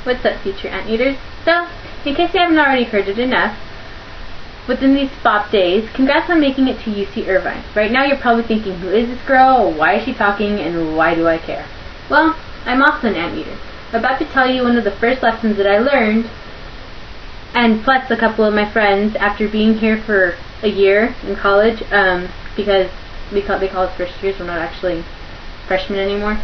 What's up, future anteaters? So, in case you haven't already heard it enough, within these SPOP days, congrats on making it to UC Irvine. Right now you're probably thinking, who is this girl, why is she talking, and why do I care? Well, I'm also an anteater. I'm about to tell you one of the first lessons that I learned, and plus a couple of my friends after being here for a year in college, because they call us first years, we're not actually freshmen anymore.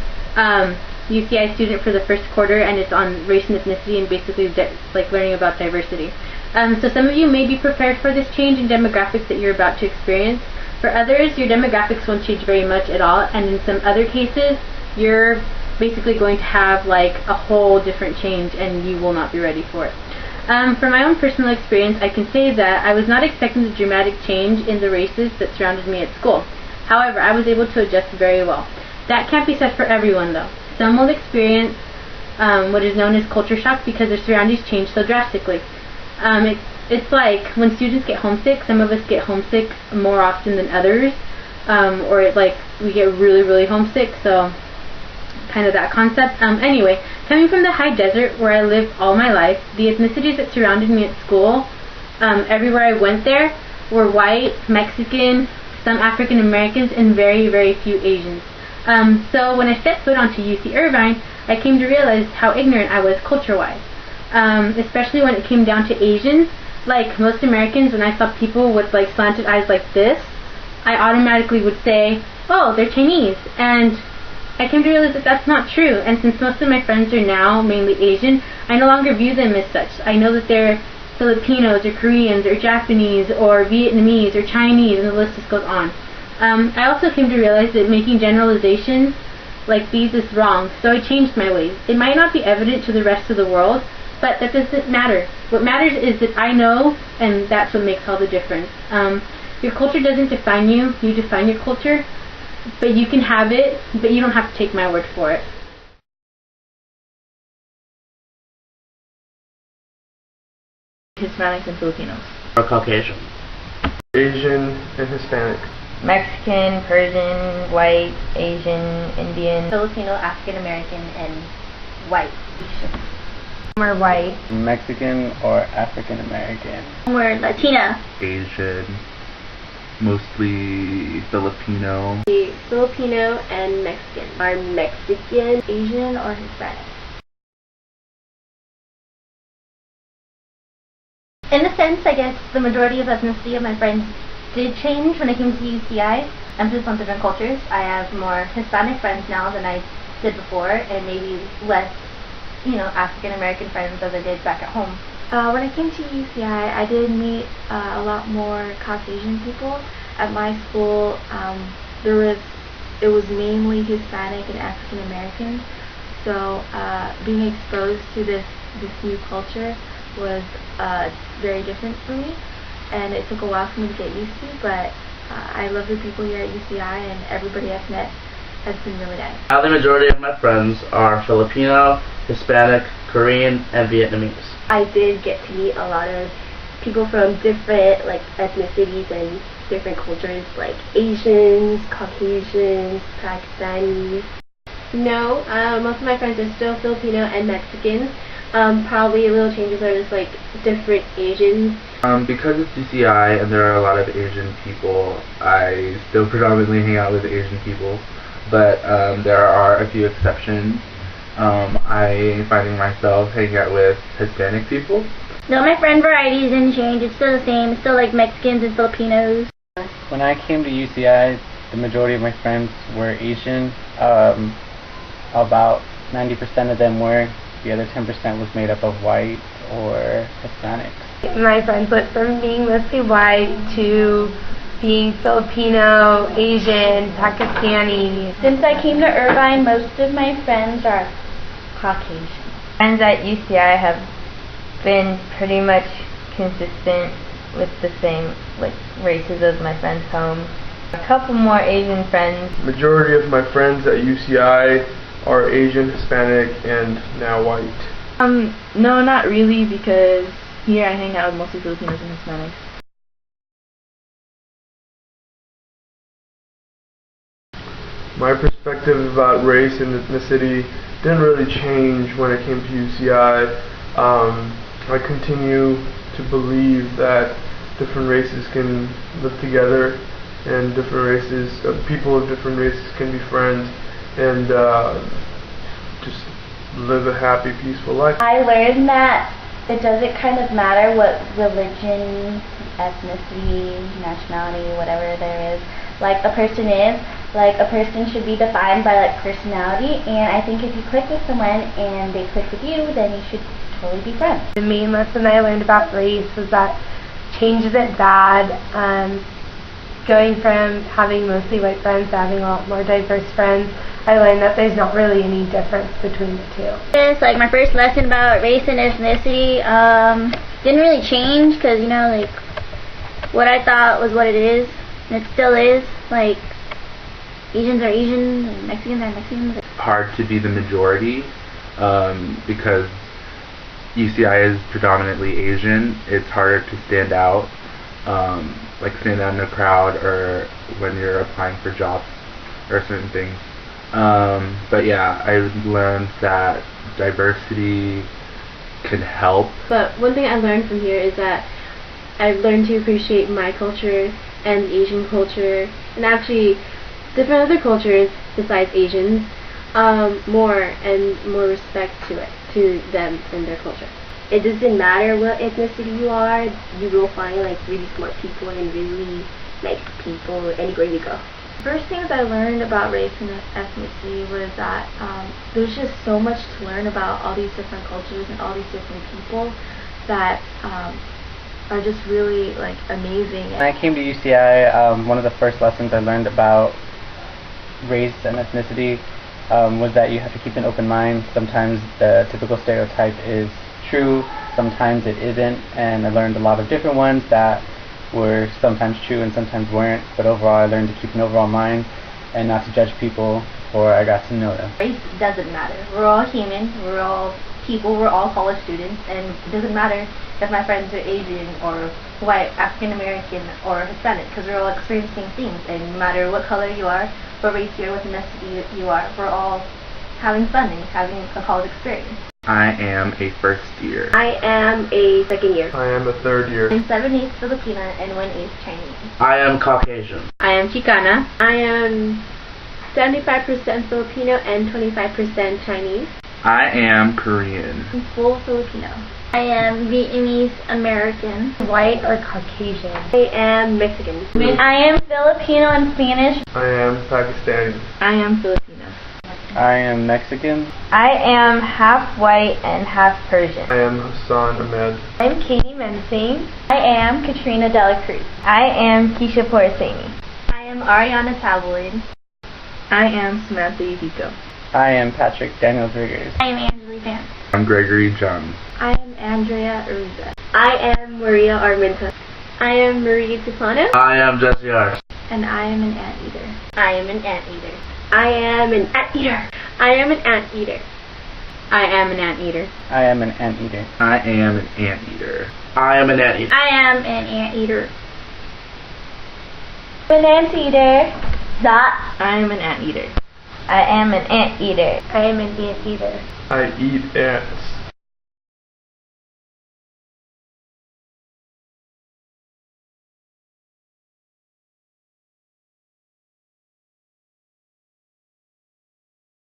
UCI student for the first quarter, and it's on race and ethnicity and basically like learning about diversity. So some of you may be prepared for this change in demographics that you're about to experience. For others, your demographics won't change very much at all, and in some other cases, you're basically going to have like a whole different change and you will not be ready for it. From my own personal experience, I can say that I was not expecting the dramatic change in the races that surrounded me at school. However, I was able to adjust very well. That can't be said for everyone though. Some will experience what is known as culture shock because their surroundings change so drastically. It's like when students get homesick, some of us get homesick more often than others, or it's like we get really, really homesick, so kind of that concept. Anyway, coming from the high desert where I lived all my life, the ethnicities that surrounded me at school, everywhere I went there, were white, Mexican, some African Americans, and very, very few Asians. So when I stepped foot onto UC Irvine, I came to realize how ignorant I was culture-wise, especially when it came down to Asians. Like most Americans, when I saw people with like slanted eyes like this, I automatically would say, oh, they're Chinese, and I came to realize that that's not true. And since most of my friends are now mainly Asian, I no longer view them as such. I know that they're Filipinos or Koreans or Japanese or Vietnamese or Chinese, and the list just goes on. I also came to realize that making generalizations like these is wrong, so I changed my ways. It might not be evident to the rest of the world, but that doesn't matter. What matters is that I know, and that's what makes all the difference. Your culture doesn't define you, you define your culture, but you can have it, but you don't have to take my word for it. Hispanics and Filipinos. Or Caucasian. Asian and Hispanic. Mexican, Persian, white, Asian, Indian, Filipino, African American, and white. We're white. Mexican or African American. We're Latina. Asian. Mostly Filipino. Filipino and Mexican. Are Mexican, Asian, or Hispanic. In a sense, I guess the majority of ethnicity of my friends did change when I came to UCI. I'm just from different cultures. I have more Hispanic friends now than I did before, and maybe less, African American friends as I did back at home. When I came to UCI, I did meet a lot more Caucasian people. At my school, it was mainly Hispanic and African American. So being exposed to this new culture was very different for me, and it took a while for me to get used to. But I love the people here at UCI, and everybody I've met has been really nice. Now the majority of my friends are Filipino, Hispanic, Korean, and Vietnamese. I did get to meet a lot of people from different ethnicities and different cultures, like Asians, Caucasians, Pakistanis. No, most of my friends are still Filipino and Mexicans. Probably little changes are just different Asians. Because it's UCI and there are a lot of Asian people, I still predominantly hang out with Asian people, but there are a few exceptions. I'm finding myself hanging out with Hispanic people. No, my friend variety didn't change. It's still the same. It's still Mexicans and Filipinos. When I came to UCI, the majority of my friends were Asian. About 90% of them were. The other 10% was made up of white or Hispanics. My friends went from being mostly white to being Filipino, Asian, Pakistani. Since I came to Irvine, most of my friends are Caucasian. Friends at UCI have been pretty much consistent with the same races as my friends home. A couple more Asian friends. Majority of my friends at UCI are Asian, Hispanic, and now white. No, not really, because here I hang out with mostly Filipinos and Hispanics. My perspective about race and ethnicity didn't really change when it came to UCI. I continue to believe that different races can live together, and different races, people of different races can be friends and just live a happy, peaceful life. I learned that it doesn't kind of matter what religion, ethnicity, nationality, whatever there is, like a person is. Like, a person should be defined by, like, personality, and I think if you click with someone and they click with you, then you should totally be friends. The main lesson I learned about race was that change isn't bad. Going from having mostly white friends to having a lot more diverse friends, I learned that there's not really any difference between the two. It's like my first lesson about race and ethnicity. Didn't really change because, you know, like, what I thought was what it is, and it still is. Like, Asians are Asians, and Mexicans are Mexicans. It's hard to be the majority because UCI is predominantly Asian. It's harder to stand out, like stand out in a crowd or when you're applying for jobs or certain things. But yeah, I learned that diversity can help. But one thing I learned from here is that I've learned to appreciate my culture and the Asian culture, and actually different other cultures besides Asians, more respect to them and their culture. It doesn't matter what ethnicity you are, you will find like really smart people and really nice people anywhere you go. First things I learned about race and ethnicity was that there's just so much to learn about all these different cultures and all these different people that are just really like amazing. When I came to UCI, one of the first lessons I learned about race and ethnicity was that you have to keep an open mind. Sometimes the typical stereotype is true, sometimes it isn't, and I learned a lot of different ones that were sometimes true and sometimes weren't, but overall I learned to keep an overall mind and not to judge people before I got to know them. Race doesn't matter. We're all human, we're all people, we're all college students, and it doesn't matter if my friends are Asian or white, African American, or Hispanic, because we're all experiencing things, and no matter what color you are, what race you are, what ethnicity you are, we're all having fun and having a college experience. I am a first year. I am a second year. I am a third year. I'm 7/8 Filipina and 1/8 Chinese. I am Caucasian. I am Chicana. I am 75% Filipino and 25% Chinese. I am Korean. I'm full Filipino. I am Vietnamese American. White or Caucasian? I am Mexican. I am Filipino and Spanish. I am Pakistani. I am Filipino. I am Mexican. I am half white and half Persian. I am Hassan Ahmed. I'm Katie Mensing. I am Katrina Dela Cruz. I am Keisha Porcini. I am Ariana Tabloid. I am Samantha Yahiko. I am Patrick Daniels Riggers. I am Angeli Vance. I'm Gregory Johns. I am Andrea Ariza. I am Maria Armenta. I am Marie Tuplano. I am Jesse Arce. And I am an anteater. I am an anteater. I am an anteater. I am an anteater. I am an anteater. I am an anteater. I am an anteater. I am an anteater. I am an anteater. An anteater. Dot. I am an anteater. I am an anteater. I am an anteater. I eat ants.